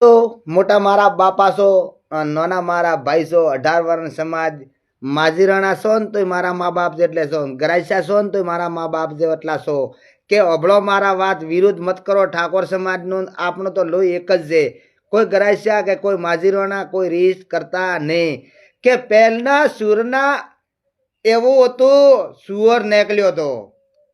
તો મોટા મારા બાપા છો નાના મારા ભાઈ છો 18 વર્ણ સમાજ માજીરાણા છો ને તોય મારા મા બાપ જેટલે છો ગરાસિયા છો ને તોય મારા મા બાપ જેટલા છો કે અભળો મારા વાત વિરુદ્ધ મત કરો ઠાકોર સમાજનું આપણો તો લોહી એક જ છે કોઈ ગરાસિયા કે કોઈ માજીરાણા કોઈ રીસ કરતા નહીં કે પહેલના સુરના એવું હતું સુવર નીકળ્યો હતો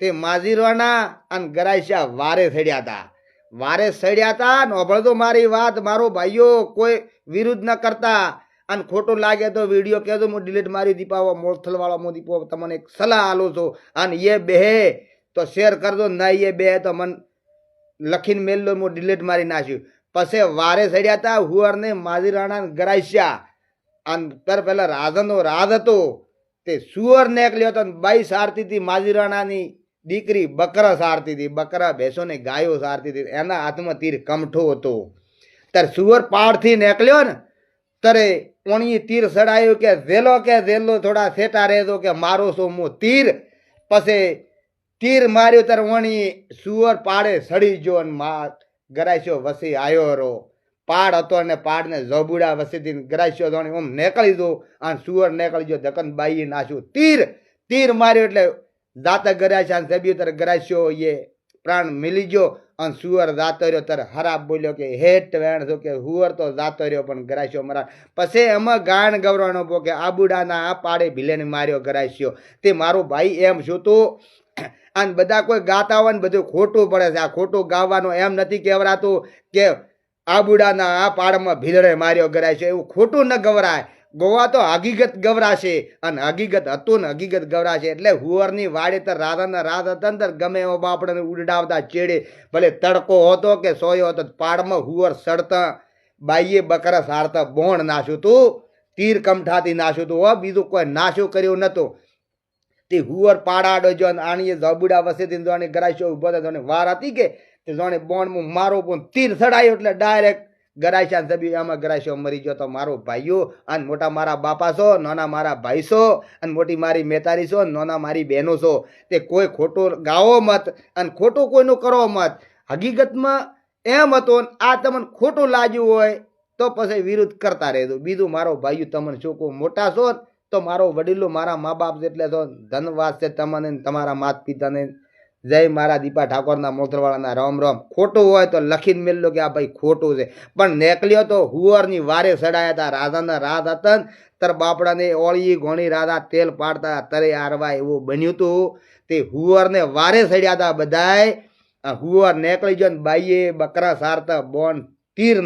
તે માજીરાણા અને ગરાસિયા વારે થડ્યા હતા વારે સડ્યા હતા ને અભળતો મારી વાત મારો ભાઈઓ કોઈ વિરુદ્ધ ન કરતા અને ખોટું લાગે તો વિડીયો કહેજો હું ડિલીટ મારી દીપાવો મોથલ વાળો મો દીપો તમને એક સલાહ આલું છું અને એ બેહે તો શેર કરજો ના એ બે તો મને લખીને મેલ લો હું ડિલીટ મારી નાખ્યું પછી વારે સડ્યા હતા હુઅર ને માજીરાણા ગરાસિયા અને તર પેલા રાધનનો રાધ હતો તે સુઅર નીકળ્યો હતો બાઈ સારતી હતી માજીરાણાની દીકરી બકરા સારતી હતી બકરા ભેંસો ને ગાયો સારતી હતી એના હાથમાં તીર કમઠો હતો ત્યારે સુવર પાડથી નીકળ્યો ને ત્યારે ઓણી તીર સડાયું કે વેલો થોડા સેટા રહેજો કે મારો છો હું તીર પછી તીર માર્યો ત્યારે ઓણી સુવર પાડે સડી ગયો અને ગરાસ્યો વસી આવ્યો રો પાડ હતો અને પાડને જબુડા વસીથી ગરાસ્યો ધોણી ઓમ નીકળી દો અને સુવર નીકળી ગયો ધકન બાઈએ નાખ્યું તીર માર્યો એટલે દાતા ગરાસ્યા અને સબ્યું ત્યારે ગરાસ્યો એ પ્રાણ મિલી ગયો અને સુવર જાતો રહ્યો ત્યારે ખરાબ બોલ્યો કે હેઠ વેણ છો કે હુવર તો જાતો રહ્યો પણ ગરાસ્યો મરા પછી એમાં ગાણ ગવરાણો પો કે આબુડાના આ પાડે ભીલેને માર્યો ગરાસ્યો તે મારો ભાઈ એમ શું તું અને બધા કોઈ ગાતા હોય ને બધું ખોટું પડે છે આ ખોટું ગાવાનું એમ નથી કહેવરાતું કે આબુડાના આ પાડમાં ભીલડે માર્યો ગરાસ્યો એવું ખોટું ન ગવરાય ગોવા તો હકીકત ગવરાશે અને હકીકત હતું ને હકીકત ગવરાશે એટલે હુવરની વાડે તો રાધાના રાધ હતા ને ગમે એવો બાપડને ઉડાવતા ચેડે ભલે તડકો હતો કે સોયો હતો પાડમાં હુવર સડતા બાઈએ બકરા સારતા બોણ નાશું તું તીર કમઠાથી નાશું તું હો બીજું કોઈ નાશું કર્યું નતું તે હુવર પાડાડો જો આણીએ જબુડા વસેથી જોને ગરાસ્યો ઉભો થયો વાર હતી કે તે જોને બોણ મારો પણ તીર સડાયો એટલે ડાયરેક્ટ ગરાસ્યા સબી આમાં ગરાસ્યો મરી ગયો તો મારો ભાઈઓ અને મોટા મારા બાપા છો નાના મારા ભાઈ છો અને મોટી મારી મેતારી છો નાના મારી બહેનો છો તે કોઈ ખોટું ગાવો મત અને ખોટું કોઈનું કરો મત હકીકતમાં એમ હતું આ તમને ખોટું લાગ્યું હોય તો પછી વિરુદ્ધ કરતા રહેજો બીજું મારો ભાઈઓ તમને શું કહું મોટા છો તો મારો વડીલો મારા મા બાપ જેટલે તો ધન્યવાદ છે તમને તમારા માત પિતાને જય મારા દીપા ઠાકોરના મોથરવાળાના રામ રામ ખોટું હોય તો લખીને મેળલો કે આ ભાઈ ખોટું છે પણ નીકળ્યો તો હુવરની વારે સડાયા હતા રાધાના રાધ હતા ને તર બાપડાને ઓળી ઘોણી રાધા તેલ પાડતા તરે આરવા એવું બન્યું હતું તે હુવરને વારે સડ્યા હતા બધાય હુવર નીકળી ગયો ને બાઈએ બકરા સારતા બોન તીર